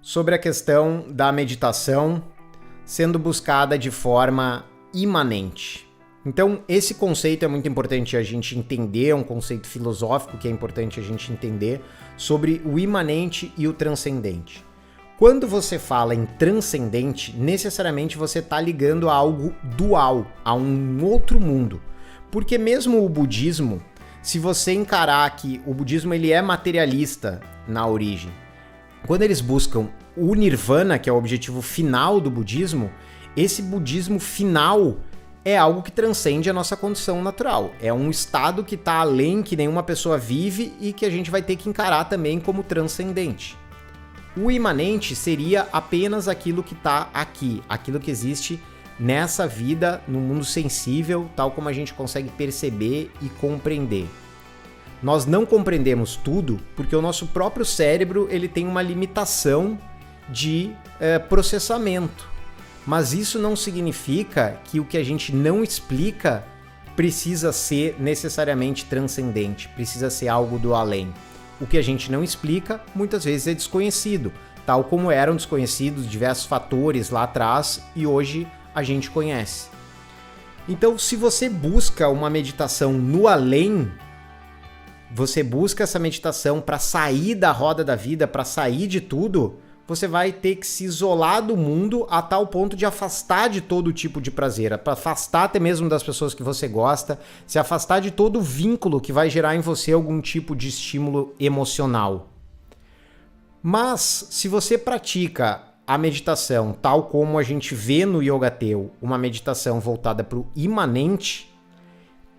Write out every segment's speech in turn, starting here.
sobre a questão da meditação sendo buscada de forma imanente. Então, esse conceito é muito importante a gente entender, é um conceito filosófico que é importante a gente entender sobre o imanente e o transcendente. Quando você fala em transcendente, necessariamente você está ligando a algo dual, a um outro mundo. Porque mesmo o budismo, se você encarar que o budismo ele é materialista na origem, quando eles buscam o nirvana, que é o objetivo final do budismo, esse budismo final é algo que transcende a nossa condição natural. É um estado que está além, que nenhuma pessoa vive e que a gente vai ter que encarar também como transcendente. O imanente seria apenas aquilo que está aqui, aquilo que existe nessa vida, no mundo sensível, tal como a gente consegue perceber e compreender. Nós não compreendemos tudo porque o nosso próprio cérebro ele tem uma limitação de processamento. Mas isso não significa que o que a gente não explica precisa ser necessariamente transcendente, precisa ser algo do além. O que a gente não explica, muitas vezes é desconhecido, tal como eram desconhecidos diversos fatores lá atrás e hoje a gente conhece. Então, se você busca uma meditação no além, você busca essa meditação para sair da roda da vida, para sair de tudo, você vai ter que se isolar do mundo a tal ponto de afastar de todo tipo de prazer, para afastar até mesmo das pessoas que você gosta, se afastar de todo vínculo que vai gerar em você algum tipo de estímulo emocional. Mas, se você pratica a meditação tal como a gente vê no Yoga Teu, uma meditação voltada para o imanente,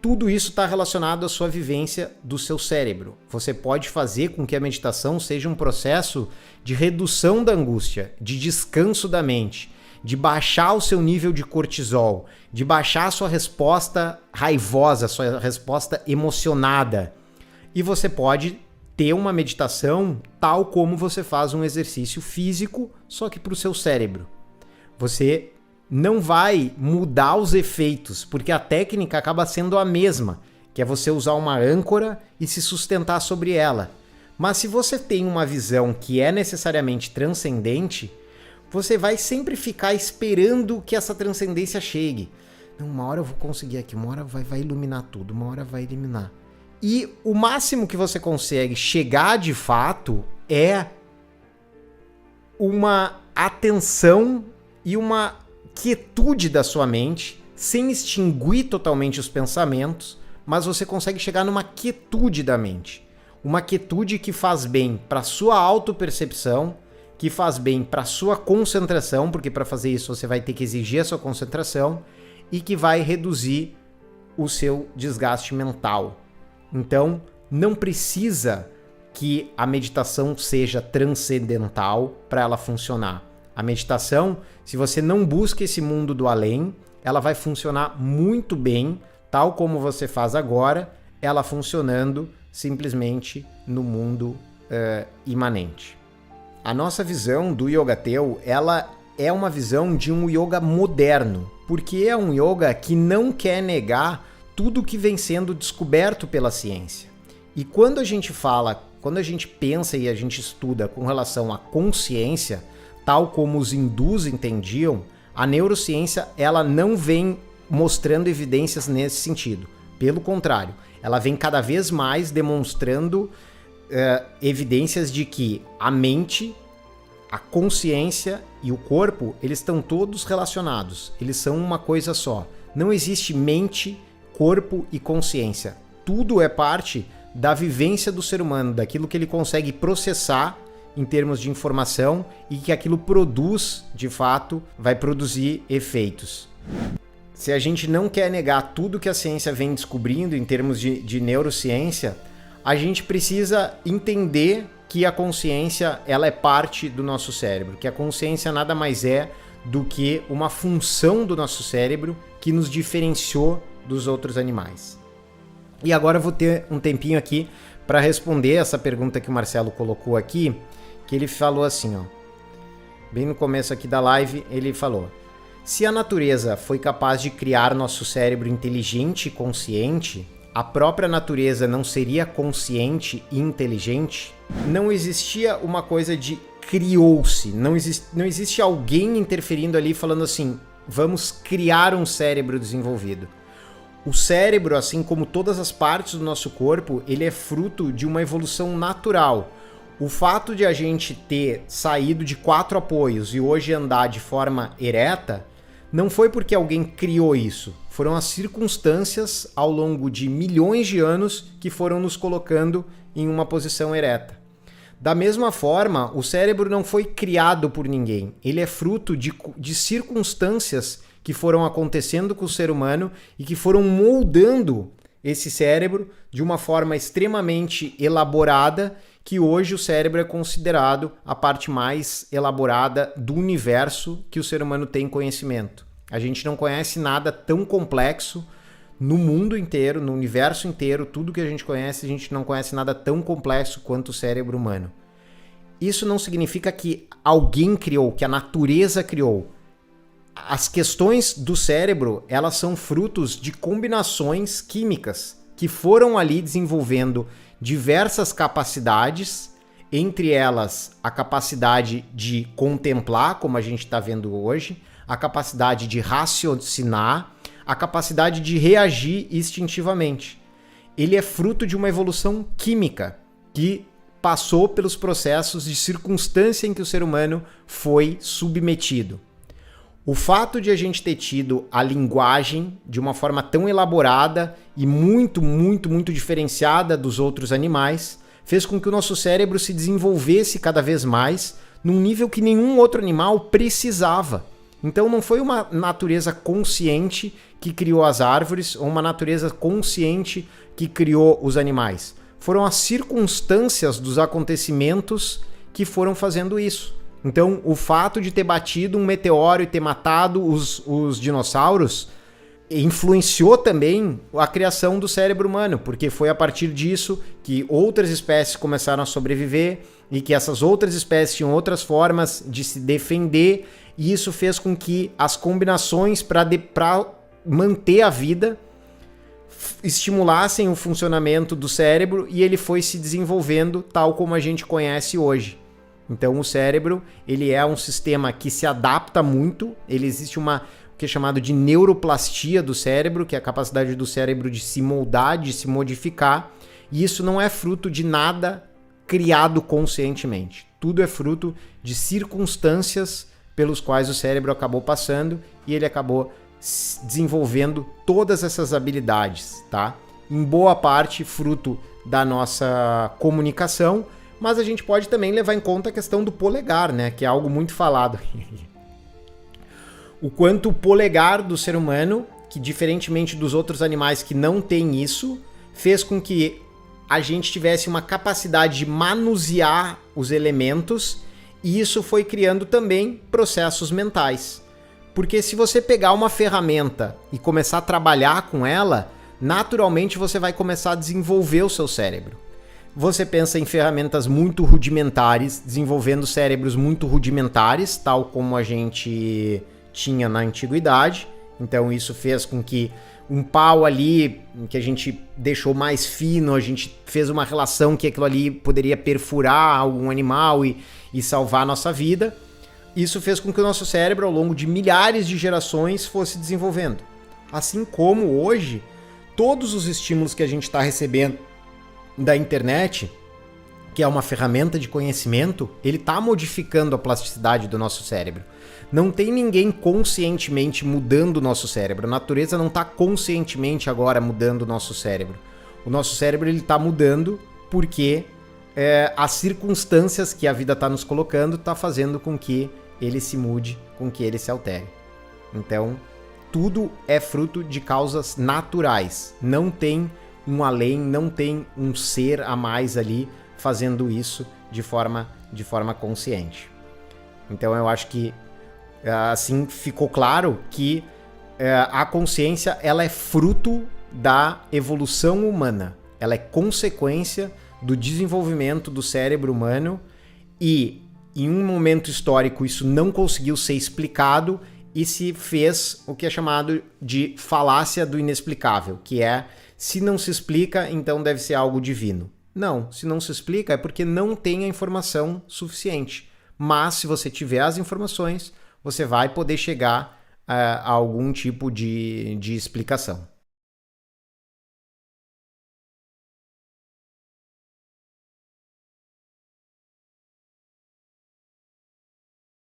tudo isso está relacionado à sua vivência do seu cérebro. Você pode fazer com que a meditação seja um processo de redução da angústia, de descanso da mente, de baixar o seu nível de cortisol, de baixar a sua resposta raivosa, a sua resposta emocionada. E você pode ter uma meditação tal como você faz um exercício físico, só que para o seu cérebro. Você não vai mudar os efeitos, porque a técnica acaba sendo a mesma, que é você usar uma âncora e se sustentar sobre ela. Mas se você tem uma visão que é necessariamente transcendente, você vai sempre ficar esperando que essa transcendência chegue. Não, uma hora eu vou conseguir aqui, uma hora vai iluminar tudo, uma hora vai eliminar. E o máximo que você consegue chegar de fato é uma atenção e uma quietude da sua mente, sem extinguir totalmente os pensamentos, mas você consegue chegar numa quietude da mente. Uma quietude que faz bem para a sua autopercepção, que faz bem para a sua concentração, porque para fazer isso você vai ter que exigir a sua concentração, e que vai reduzir o seu desgaste mental. Então, não precisa que a meditação seja transcendental para ela funcionar. A meditação, se você não busca esse mundo do além, ela vai funcionar muito bem, tal como você faz agora, ela funcionando simplesmente no mundo imanente. A nossa visão do Yoga Teu, ela é uma visão de um yoga moderno, porque é um yoga que não quer negar tudo que vem sendo descoberto pela ciência. E quando a gente fala, quando a gente pensa e a gente estuda com relação à consciência, tal como os hindus entendiam, a neurociência ela não vem mostrando evidências nesse sentido. Pelo contrário, ela vem cada vez mais demonstrando evidências de que a mente, a consciência e o corpo, eles estão todos relacionados. Eles são uma coisa só. Não existe mente, corpo e consciência. Tudo é parte da vivência do ser humano, daquilo que ele consegue processar em termos de informação e que aquilo produz, de fato, vai produzir efeitos. Se a gente não quer negar tudo que a ciência vem descobrindo em termos de neurociência, a gente precisa entender que a consciência ela é parte do nosso cérebro, que a consciência nada mais é do que uma função do nosso cérebro que nos diferenciou dos outros animais. E agora eu vou ter um tempinho aqui para responder essa pergunta que o Marcelo colocou aqui, que ele falou assim, ó, bem no começo aqui da live, ele falou: se a natureza foi capaz de criar nosso cérebro inteligente e consciente, a própria natureza não seria consciente e inteligente, não existia uma coisa de criou-se, não existe alguém interferindo ali falando assim, vamos criar um cérebro desenvolvido. O cérebro, assim como todas as partes do nosso corpo, ele é fruto de uma evolução natural. O fato de a gente ter saído de 4 apoios e hoje andar de forma ereta, não foi porque alguém criou isso. Foram as circunstâncias ao longo de milhões de anos que foram nos colocando em uma posição ereta. Da mesma forma, o cérebro não foi criado por ninguém. Ele é fruto de circunstâncias que foram acontecendo com o ser humano e que foram moldando esse cérebro de uma forma extremamente elaborada, que hoje o cérebro é considerado a parte mais elaborada do universo que o ser humano tem conhecimento. A gente não conhece nada tão complexo no mundo inteiro, no universo inteiro, tudo que a gente conhece, não conhece nada tão complexo quanto o cérebro humano. Isso não significa que alguém criou, que a natureza criou. As questões do cérebro, elas são frutos de combinações químicas que foram ali desenvolvendo diversas capacidades, entre elas a capacidade de contemplar, como a gente está vendo hoje, a capacidade de raciocinar, a capacidade de reagir instintivamente. Ele é fruto de uma evolução química que passou pelos processos de circunstância em que o ser humano foi submetido. O fato de a gente ter tido a linguagem de uma forma tão elaborada e muito diferenciada dos outros animais fez com que o nosso cérebro se desenvolvesse cada vez mais num nível que nenhum outro animal precisava. Então não foi uma natureza consciente que criou as árvores ou uma natureza consciente que criou os animais. Foram as circunstâncias dos acontecimentos que foram fazendo isso. Então, o fato de ter batido um meteoro e ter matado os dinossauros influenciou também a criação do cérebro humano, porque foi a partir disso que outras espécies começaram a sobreviver e que essas outras espécies tinham outras formas de se defender, e isso fez com que as combinações para manter a vida estimulassem o funcionamento do cérebro e ele foi se desenvolvendo tal como a gente conhece hoje. Então o cérebro, ele é um sistema que se adapta muito, existe o que é chamado de neuroplastia do cérebro, que é a capacidade do cérebro de se moldar, de se modificar, e isso não é fruto de nada criado conscientemente. Tudo é fruto de circunstâncias pelos quais o cérebro acabou passando e ele acabou desenvolvendo todas essas habilidades, tá? Em boa parte fruto da nossa comunicação, mas a gente pode também levar em conta a questão do polegar, né? Que é algo muito falado. O quanto o polegar do ser humano, que diferentemente dos outros animais que não tem isso, fez com que a gente tivesse uma capacidade de manusear os elementos, e isso foi criando também processos mentais. Porque se você pegar uma ferramenta e começar a trabalhar com ela, naturalmente você vai começar a desenvolver o seu cérebro. Você pensa em ferramentas muito rudimentares, desenvolvendo cérebros muito rudimentares, tal como a gente tinha na antiguidade. Então isso fez com que um pau ali, que a gente deixou mais fino, a gente fez uma relação que aquilo ali poderia perfurar algum animal e salvar a nossa vida. Isso fez com que o nosso cérebro, ao longo de milhares de gerações, fosse desenvolvendo. Assim como hoje, todos os estímulos que a gente está recebendo da internet, que é uma ferramenta de conhecimento, ele está modificando a plasticidade do nosso cérebro. Não tem ninguém conscientemente mudando o nosso cérebro. A natureza não está conscientemente agora mudando o nosso cérebro. O nosso cérebro está mudando porque as circunstâncias que a vida está nos colocando está fazendo com que ele se mude, com que ele se altere. Então, tudo é fruto de causas naturais. Não tem um além, não tem um ser a mais ali fazendo isso de forma consciente. Então eu acho que assim ficou claro que a consciência ela é fruto da evolução humana, ela é consequência do desenvolvimento do cérebro humano e em um momento histórico isso não conseguiu ser explicado e se fez o que é chamado de falácia do inexplicável, que é Se não se explica, então deve ser algo divino. Não, se não se explica é porque não tem a informação suficiente. Mas se você tiver as informações, você vai poder chegar a algum tipo de explicação.